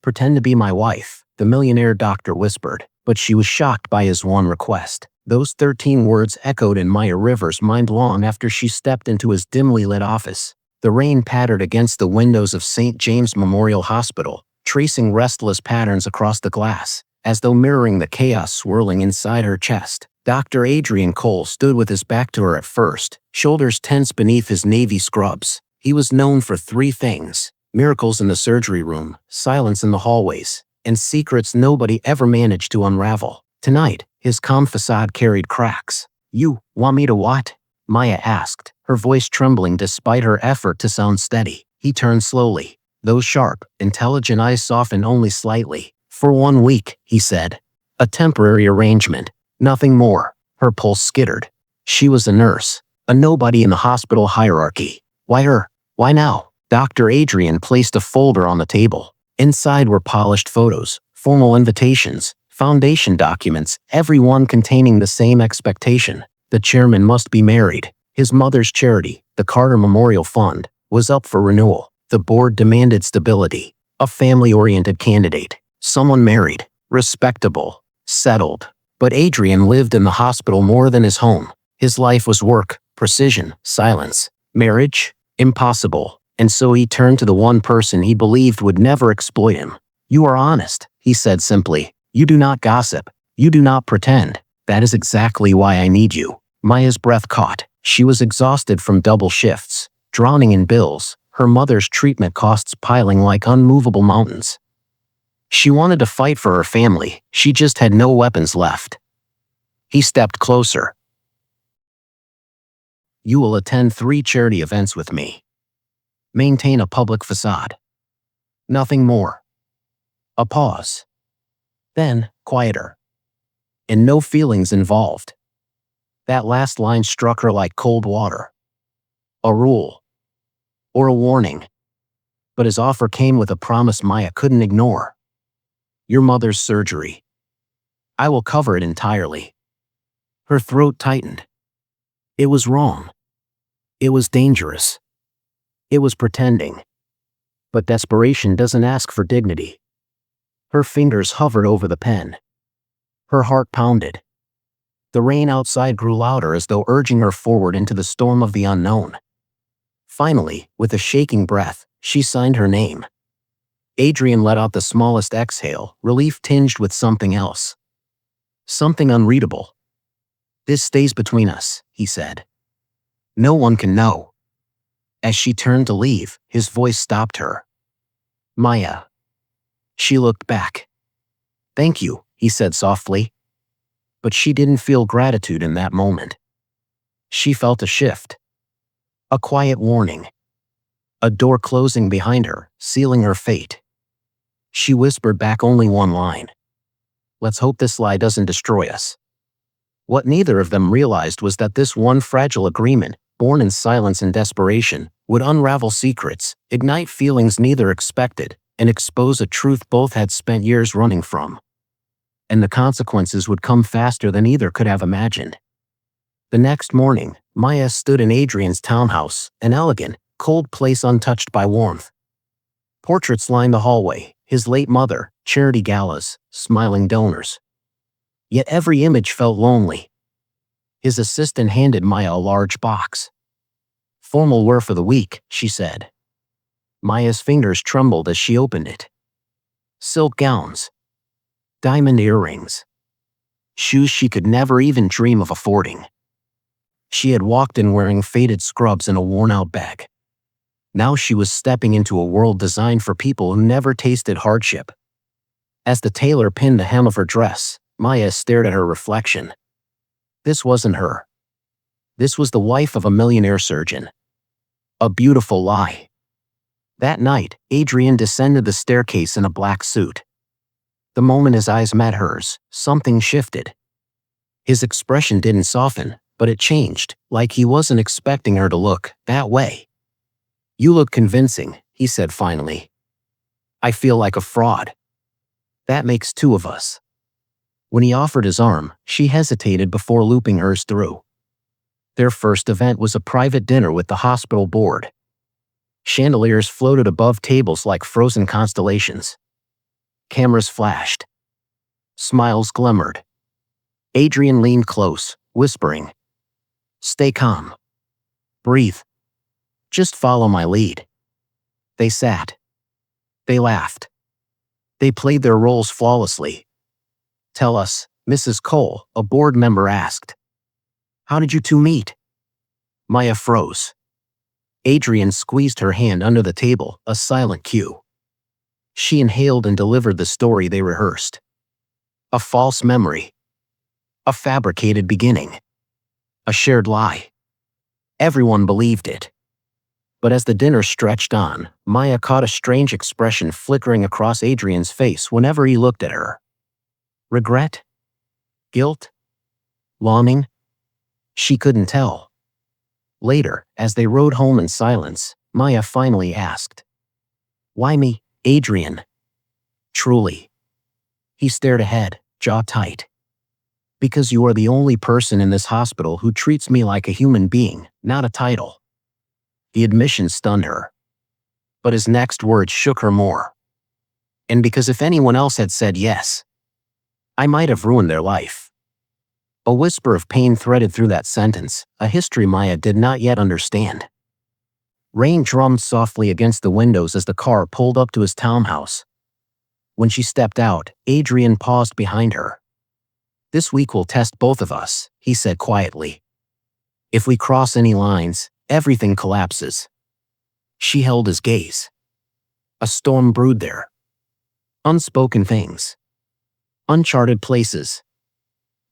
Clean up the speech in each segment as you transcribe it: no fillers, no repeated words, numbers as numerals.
Pretend to be my wife, the millionaire doctor whispered, but she was shocked by his one request. Those 13 words echoed in Maya Rivers' mind long after she stepped into his dimly lit office. The rain pattered against the windows of St. James Memorial Hospital, tracing restless patterns across the glass, as though mirroring the chaos swirling inside her chest. Dr. Adrien Cole stood with his back to her at first, shoulders tense beneath his navy scrubs. He was known for three things: miracles in the surgery room, silence in the hallways, and secrets nobody ever managed to unravel. Tonight, his calm facade carried cracks. "You want me to what?" Maya asked, her voice trembling despite her effort to sound steady. He turned slowly. Those sharp, intelligent eyes softened only slightly. "For 1 week," he said. "A temporary arrangement. Nothing more." Her pulse skittered. She was a nurse, a nobody in the hospital hierarchy. Why her? Why now? Dr. Adrien placed a folder on the table. Inside were polished photos, formal invitations, foundation documents, every one containing the same expectation. The chairman must be married. His mother's charity, the Carter Memorial Fund, was up for renewal. The board demanded stability. A family-oriented candidate. Someone married, respectable, settled. But Adrien lived in the hospital more than his home. His life was work, precision, silence. Marriage? Impossible. And so he turned to the one person he believed would never exploit him. "You are honest," he said simply. "You do not gossip. You do not pretend. That is exactly why I need you." Maya's breath caught. She was exhausted from double shifts, drowning in bills, her mother's treatment costs piling like unmovable mountains. She wanted to fight for her family, she just had no weapons left. He stepped closer. "You will attend 3 charity events with me. Maintain a public facade. Nothing more." A pause. Then, quieter. "And no feelings involved." That last line struck her like cold water. A rule. Or a warning. But his offer came with a promise Maya couldn't ignore. "Your mother's surgery. I will cover it entirely." Her throat tightened. It was wrong. It was dangerous. It was pretending. But desperation doesn't ask for dignity. Her fingers hovered over the pen. Her heart pounded. The rain outside grew louder as though urging her forward into the storm of the unknown. Finally, with a shaking breath, she signed her name. Adrien let out the smallest exhale, relief tinged with something else. Something unreadable. "This stays between us," he said. "No one can know." As she turned to leave, his voice stopped her. "Maya." She looked back. "Thank you," he said softly. But she didn't feel gratitude in that moment. She felt a shift. A quiet warning. A door closing behind her, sealing her fate. She whispered back only one line. "Let's hope this lie doesn't destroy us." What neither of them realized was that this one fragile agreement, born in silence and desperation, would unravel secrets, ignite feelings neither expected, and expose a truth both had spent years running from. And the consequences would come faster than either could have imagined. The next morning, Maya stood in Adrien's townhouse, an elegant, cold place untouched by warmth. Portraits lined the hallway, his late mother, charity galas, smiling donors. Yet every image felt lonely. His assistant handed Maya a large box. "Formal wear for the week," she said. Maya's fingers trembled as she opened it. Silk gowns. Diamond earrings. Shoes she could never even dream of affording. She had walked in wearing faded scrubs and a worn-out bag. Now she was stepping into a world designed for people who never tasted hardship. As the tailor pinned the hem of her dress, Maya stared at her reflection. This wasn't her. This was the wife of a millionaire surgeon. A beautiful lie. That night, Adrien descended the staircase in a black suit. The moment his eyes met hers, something shifted. His expression didn't soften, but it changed, like he wasn't expecting her to look that way. "You look convincing," he said finally. "I feel like a fraud. That makes 2 of us." When he offered his arm, she hesitated before looping hers through. Their first event was a private dinner with the hospital board. Chandeliers floated above tables like frozen constellations. Cameras flashed. Smiles glimmered. Adrien leaned close, whispering, "Stay calm. Breathe. Just follow my lead." They sat. They laughed. They played their roles flawlessly. "Tell us," Mrs. Cole, a board member asked. "How did you two meet?" Maya froze. Adrien squeezed her hand under the table, a silent cue. She inhaled and delivered the story they rehearsed. A false memory. A fabricated beginning. A shared lie. Everyone believed it. But as the dinner stretched on, Maya caught a strange expression flickering across Adrien's face whenever he looked at her. Regret? Guilt? Longing? She couldn't tell. Later, as they rode home in silence, Maya finally asked, "Why me, Adrien?" "Truly." He stared ahead, jaw tight. "Because you are the only person in this hospital who treats me like a human being, not a title." The admission stunned her. But his next words shook her more. "And because if anyone else had said yes, I might have ruined their life." A whisper of pain threaded through that sentence, a history Maya did not yet understand. Rain drummed softly against the windows as the car pulled up to his townhouse. When she stepped out, Adrien paused behind her. "This week will test both of us," he said quietly. "If we cross any lines, everything collapses." She held his gaze. A storm brewed there. Unspoken things. Uncharted places.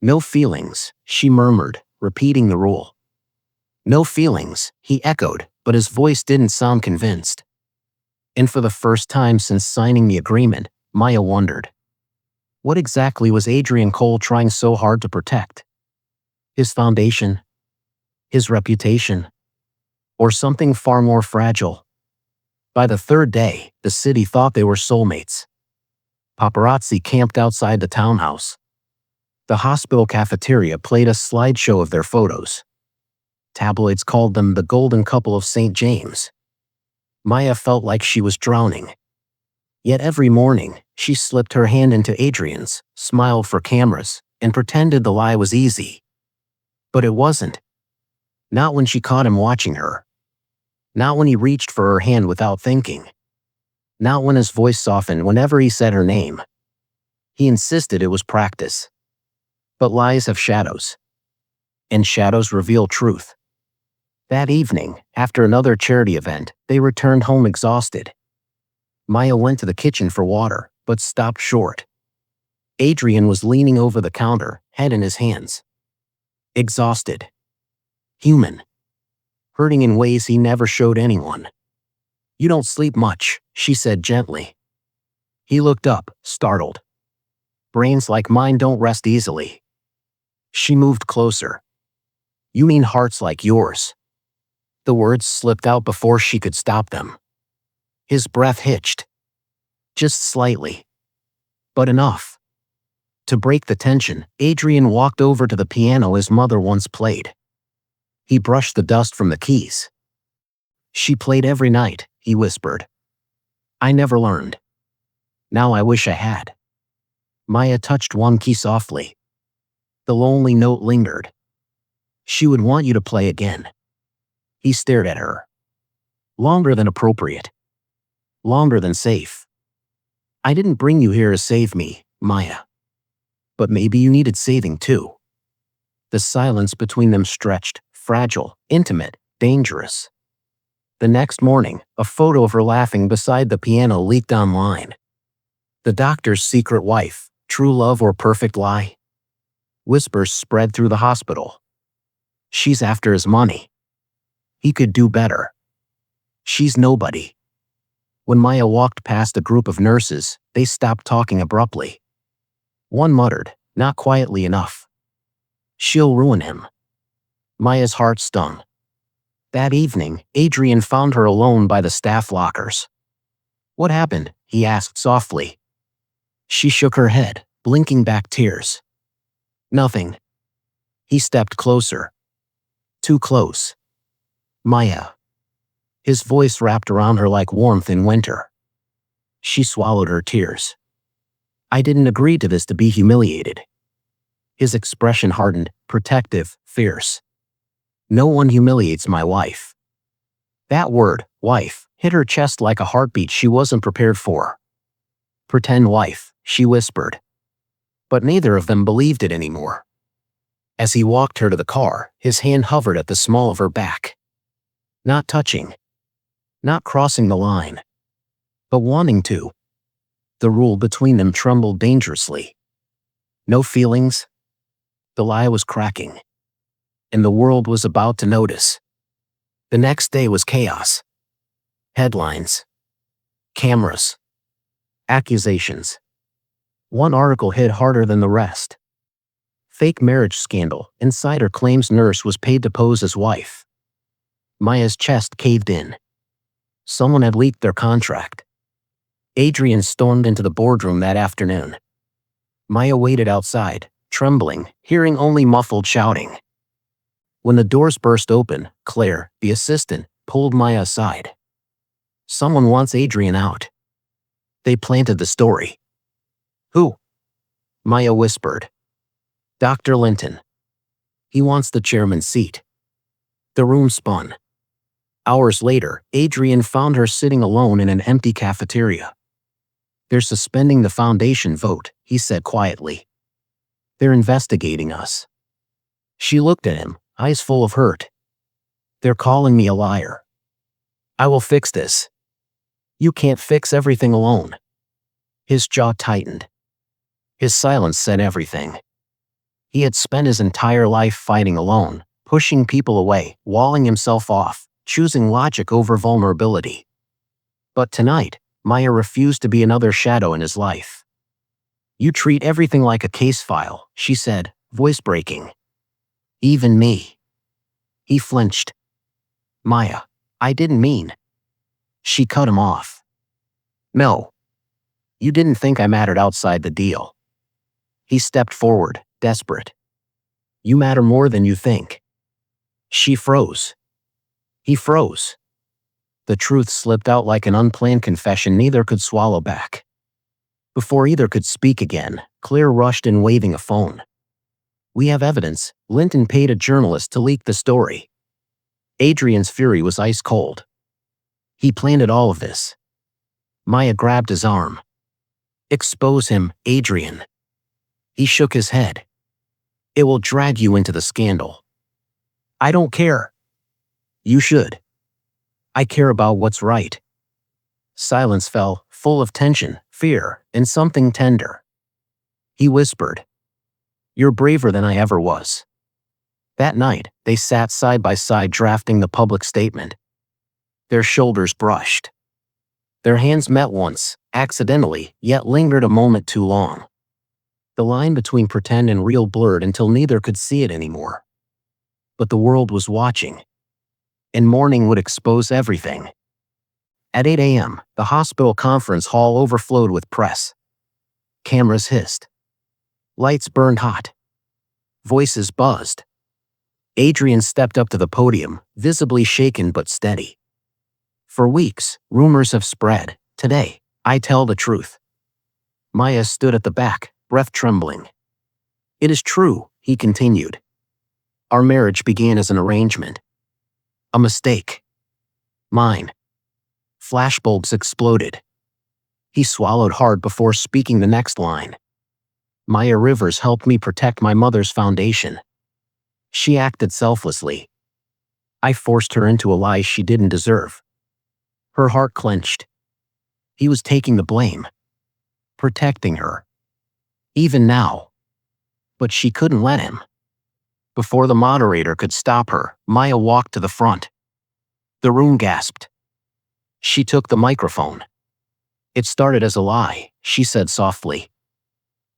"No feelings," she murmured, repeating the rule. "No feelings," he echoed, but his voice didn't sound convinced. And for the first time since signing the agreement, Maya wondered. What exactly was Adrien Cole trying so hard to protect? His foundation? His reputation? Or something far more fragile? By the third day, the city thought they were soulmates. Paparazzi camped outside the townhouse. The hospital cafeteria played a slideshow of their photos. Tabloids called them the golden couple of St. James. Maya felt like she was drowning. Yet every morning, she slipped her hand into Adrien's, smiled for cameras, and pretended the lie was easy. But it wasn't. Not when she caught him watching her. Not when he reached for her hand without thinking. Not when his voice softened whenever he said her name. He insisted it was practice. But lies have shadows. And shadows reveal truth. That evening, after another charity event, they returned home exhausted. Maya went to the kitchen for water, but stopped short. Adrien was leaning over the counter, head in his hands. Exhausted. Human. Hurting in ways he never showed anyone. "You don't sleep much," she said gently. He looked up, startled. "Brains like mine don't rest easily." She moved closer. "You mean hearts like yours?" The words slipped out before she could stop them. His breath hitched. Just slightly. But enough. To break the tension, Adrien walked over to the piano his mother once played. He brushed the dust from the keys. "She played every night," he whispered. "I never learned. Now I wish I had." Maya touched one key softly. The lonely note lingered. "She would want you to play again." He stared at her. "Longer than appropriate. Longer than safe. I didn't bring you here to save me, Maya. But maybe you needed saving too." The silence between them stretched, fragile, intimate, dangerous. The next morning, a photo of her laughing beside the piano leaked online. The doctor's secret wife, true love or perfect lie? Whispers spread through the hospital. She's after his money. He could do better. She's nobody. When Maya walked past a group of nurses, they stopped talking abruptly. One muttered, not quietly enough, "She'll ruin him." Maya's heart stung. That evening, Adrien found her alone by the staff lockers. "What happened?" he asked softly. She shook her head, blinking back tears. "Nothing." He stepped closer. Too close. "Maya." His voice wrapped around her like warmth in winter. She swallowed her tears. I didn't agree to this to be humiliated. His expression hardened, protective, fierce. No one humiliates my wife. That word, wife, hit her chest like a heartbeat she wasn't prepared for. Pretend wife, she whispered. But neither of them believed it anymore. As he walked her to the car, his hand hovered at the small of her back. Not touching. Not crossing the line. But wanting to. The rule between them trembled dangerously. No feelings. The lie was cracking. And the world was about to notice. The next day was chaos. Headlines. Cameras. Accusations. One article hit harder than the rest. Fake marriage scandal. Insider claims nurse was paid to pose as wife. Maya's chest caved in. Someone had leaked their contract. Adrien stormed into the boardroom that afternoon. Maya waited outside, trembling, hearing only muffled shouting. When the doors burst open, Claire, the assistant, pulled Maya aside. Someone wants Adrien out. They planted the story. Who? Maya whispered. Dr. Linton. He wants the chairman's seat. The room spun. Hours later, Adrien found her sitting alone in an empty cafeteria. They're suspending the foundation vote, he said quietly. They're investigating us. She looked at him, eyes full of hurt. They're calling me a liar. I will fix this. You can't fix everything alone. His jaw tightened. His silence said everything. He had spent his entire life fighting alone, pushing people away, walling himself off, choosing logic over vulnerability. But tonight, Maya refused to be another shadow in his life. You treat everything like a case file, she said, voice breaking. Even me. He flinched. Maya, I didn't mean. She cut him off. No. You didn't think I mattered outside the deal. He stepped forward, desperate. You matter more than you think. She froze. He froze. The truth slipped out like an unplanned confession neither could swallow back. Before either could speak again, Claire rushed in waving a phone. We have evidence. Linton paid a journalist to leak the story. Adrien's fury was ice cold. He planted all of this. Maya grabbed his arm. Expose him, Adrien. He shook his head. It will drag you into the scandal. I don't care. You should. I care about what's right. Silence fell, full of tension, fear, and something tender. He whispered. You're braver than I ever was. That night, they sat side by side drafting the public statement. Their shoulders brushed. Their hands met once, accidentally, yet lingered a moment too long. The line between pretend and real blurred until neither could see it anymore. But the world was watching. And morning would expose everything. At 8 a.m., the hospital conference hall overflowed with press. Cameras hissed. Lights burned hot. Voices buzzed. Adrien stepped up to the podium, visibly shaken but steady. For weeks, rumors have spread. Today, I tell the truth. Maya stood at the back, breath trembling. It is true, he continued. Our marriage began as an arrangement. A mistake. Mine. Flashbulbs exploded. He swallowed hard before speaking the next line. Maya Rivers helped me protect my mother's foundation. She acted selflessly. I forced her into a lie she didn't deserve. Her heart clenched. He was taking the blame. Protecting her. Even now. But she couldn't let him. Before the moderator could stop her, Maya walked to the front. The room gasped. She took the microphone. It started as a lie, she said softly.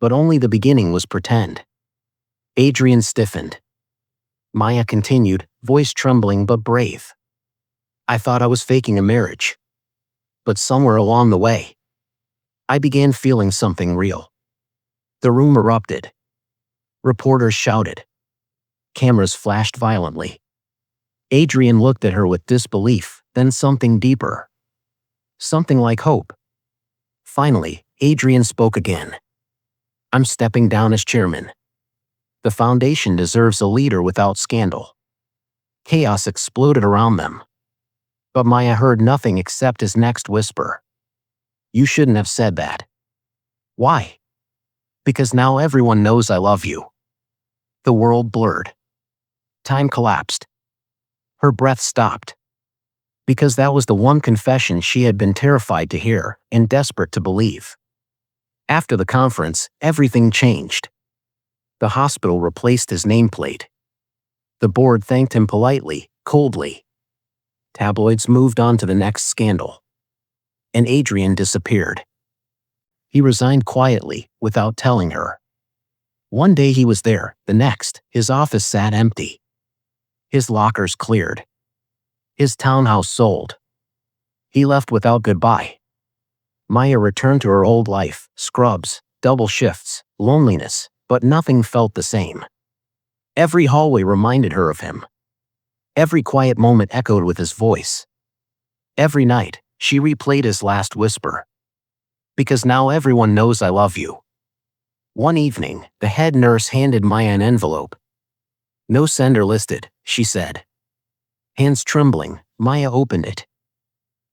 But only the beginning was pretend. Adrien stiffened. Maya continued, voice trembling but brave. I thought I was faking a marriage. But somewhere along the way, I began feeling something real. The room erupted. Reporters shouted. Cameras flashed violently. Adrien looked at her with disbelief, then something deeper. Something like hope. Finally, Adrien spoke again. I'm stepping down as chairman. The foundation deserves a leader without scandal. Chaos exploded around them. But Maya heard nothing except his next whisper. You shouldn't have said that. Why? Because now everyone knows I love you. The world blurred. Time collapsed. Her breath stopped. Because that was the one confession she had been terrified to hear and desperate to believe. After the conference, everything changed. The hospital replaced his nameplate. The board thanked him politely, coldly. Tabloids moved on to the next scandal. And Adrien disappeared. He resigned quietly, without telling her. One day he was there, the next, his office sat empty. His lockers cleared. His townhouse sold. He left without goodbye. Maya returned to her old life, scrubs, double shifts, loneliness, but nothing felt the same. Every hallway reminded her of him. Every quiet moment echoed with his voice. Every night, she replayed his last whisper. Because now everyone knows I love you. One evening, the head nurse handed Maya an envelope. No sender listed, she said. Hands trembling, Maya opened it.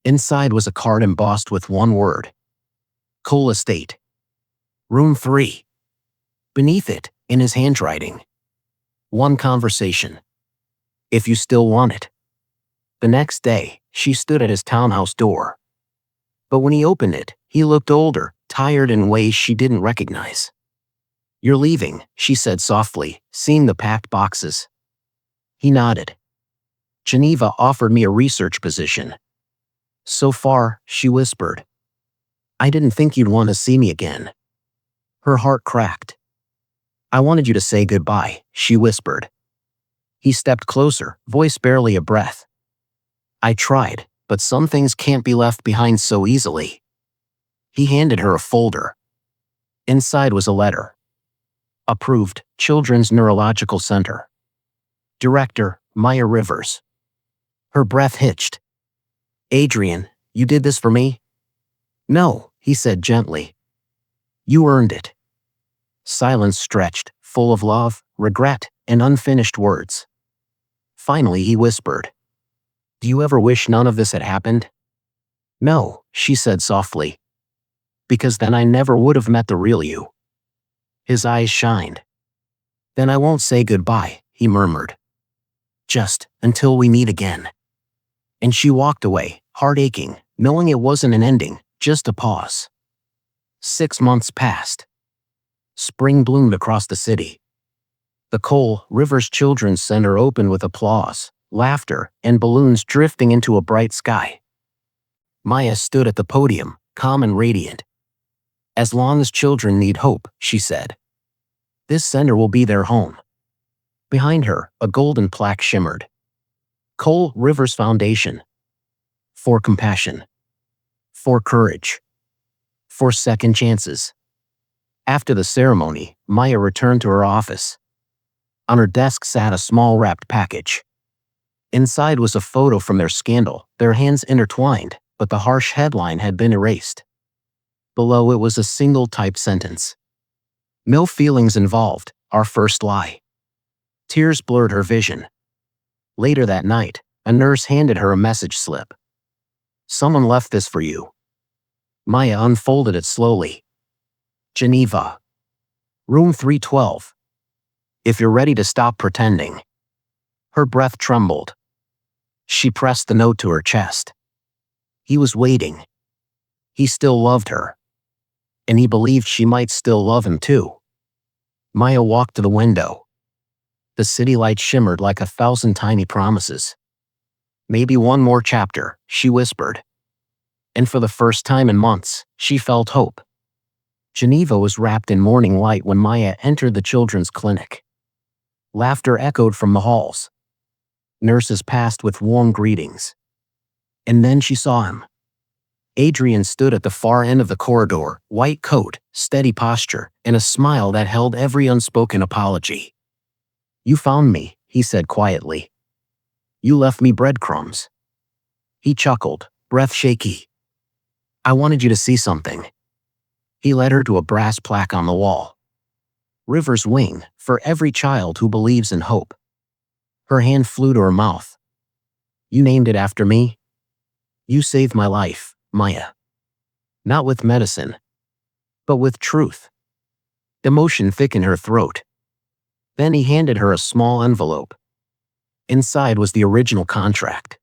Inside was a card embossed with one word. Cole Estate. Room 3. Beneath it, in his handwriting. One conversation. If you still want it. The next day, she stood at his townhouse door. But when he opened it, he looked older, tired in ways she didn't recognize. You're leaving, she said softly, seeing the packed boxes. He nodded. Geneva offered me a research position. So far, she whispered. I didn't think you'd want to see me again. Her heart cracked. I wanted you to say goodbye, she whispered. He stepped closer, voice barely a breath. I tried, but some things can't be left behind so easily. He handed her a folder. Inside was a letter. Approved, Children's Neurological Center. Director, Maya Rivers. Her breath hitched. Adrien, you did this for me? No, he said gently. You earned it. Silence stretched, full of love, regret, and unfinished words. Finally he whispered. Do you ever wish none of this had happened? No, she said softly. Because then I never would have met the real you. His eyes shined. Then I won't say goodbye, he murmured. Just until we meet again. And she walked away, heart aching, knowing it wasn't an ending, just a pause. 6 months passed. Spring bloomed across the city. The Cole Rivers Children's Center opened with applause, laughter, and balloons drifting into a bright sky. Maya stood at the podium, calm and radiant. As long as children need hope, she said. This center will be their home. Behind her, a golden plaque shimmered. Cole Rivers Foundation. For compassion. For courage. For second chances. After the ceremony, Maya returned to her office. On her desk sat a small wrapped package. Inside was a photo from their scandal, their hands intertwined, but the harsh headline had been erased. Below it was a single typed sentence. No feelings involved, our first lie. Tears blurred her vision. Later that night, a nurse handed her a message slip. Someone left this for you. Maya unfolded it slowly. Geneva. Room 312. If you're ready to stop pretending. Her breath trembled. She pressed the note to her chest. He was waiting. He still loved her. And he believed she might still love him too. Maya walked to the window. The city light shimmered like 1,000 tiny promises. Maybe one more chapter, she whispered. And for the first time in months, she felt hope. Geneva was wrapped in morning light when Maya entered the children's clinic. Laughter echoed from the halls. Nurses passed with warm greetings. And then she saw him. Adrien stood at the far end of the corridor, white coat, steady posture, and a smile that held every unspoken apology. You found me, he said quietly. You left me breadcrumbs. He chuckled, breath shaky. I wanted you to see something. He led her to a brass plaque on the wall. River's wing, for every child who believes in hope. Her hand flew to her mouth. You named it after me? You saved my life, Maya. Not with medicine, but with truth. Emotion thickened her throat. Then he handed her a small envelope. Inside was the original contract.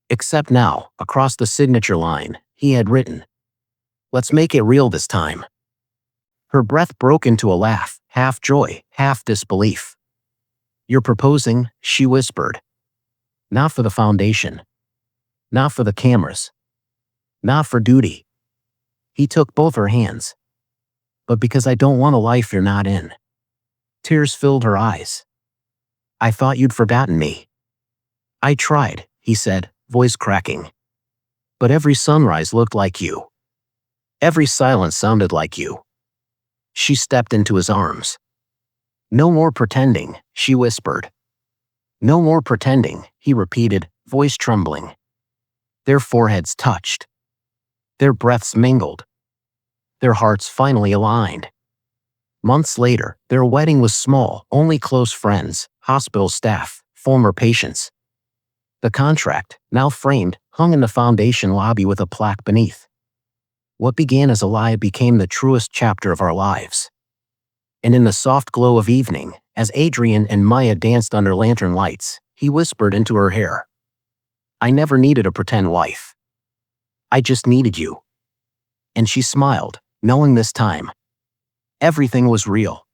Except now, across the signature line, he had written, "Let's make it real this time." Her breath broke into a laugh, half joy, half disbelief. "You're proposing," she whispered. "Not for the foundation. Not for the cameras. Not for duty." He took both her hands. "But because I don't want a life you're not in." Tears filled her eyes. "I thought you'd forgotten me." "I tried," he said, voice cracking. "But every sunrise looked like you. Every silence sounded like you." She stepped into his arms. "No more pretending," she whispered. "No more pretending," he repeated, voice trembling. Their foreheads touched. Their breaths mingled. Their hearts finally aligned. Months later, their wedding was small, only close friends, hospital staff, former patients. The contract, now framed, hung in the foundation lobby with a plaque beneath. What began as a lie became the truest chapter of our lives. And in the soft glow of evening, as Adrien and Maya danced under lantern lights, he whispered into her hair, "I never needed a pretend wife. I just needed you." And she smiled, knowing this time everything was real.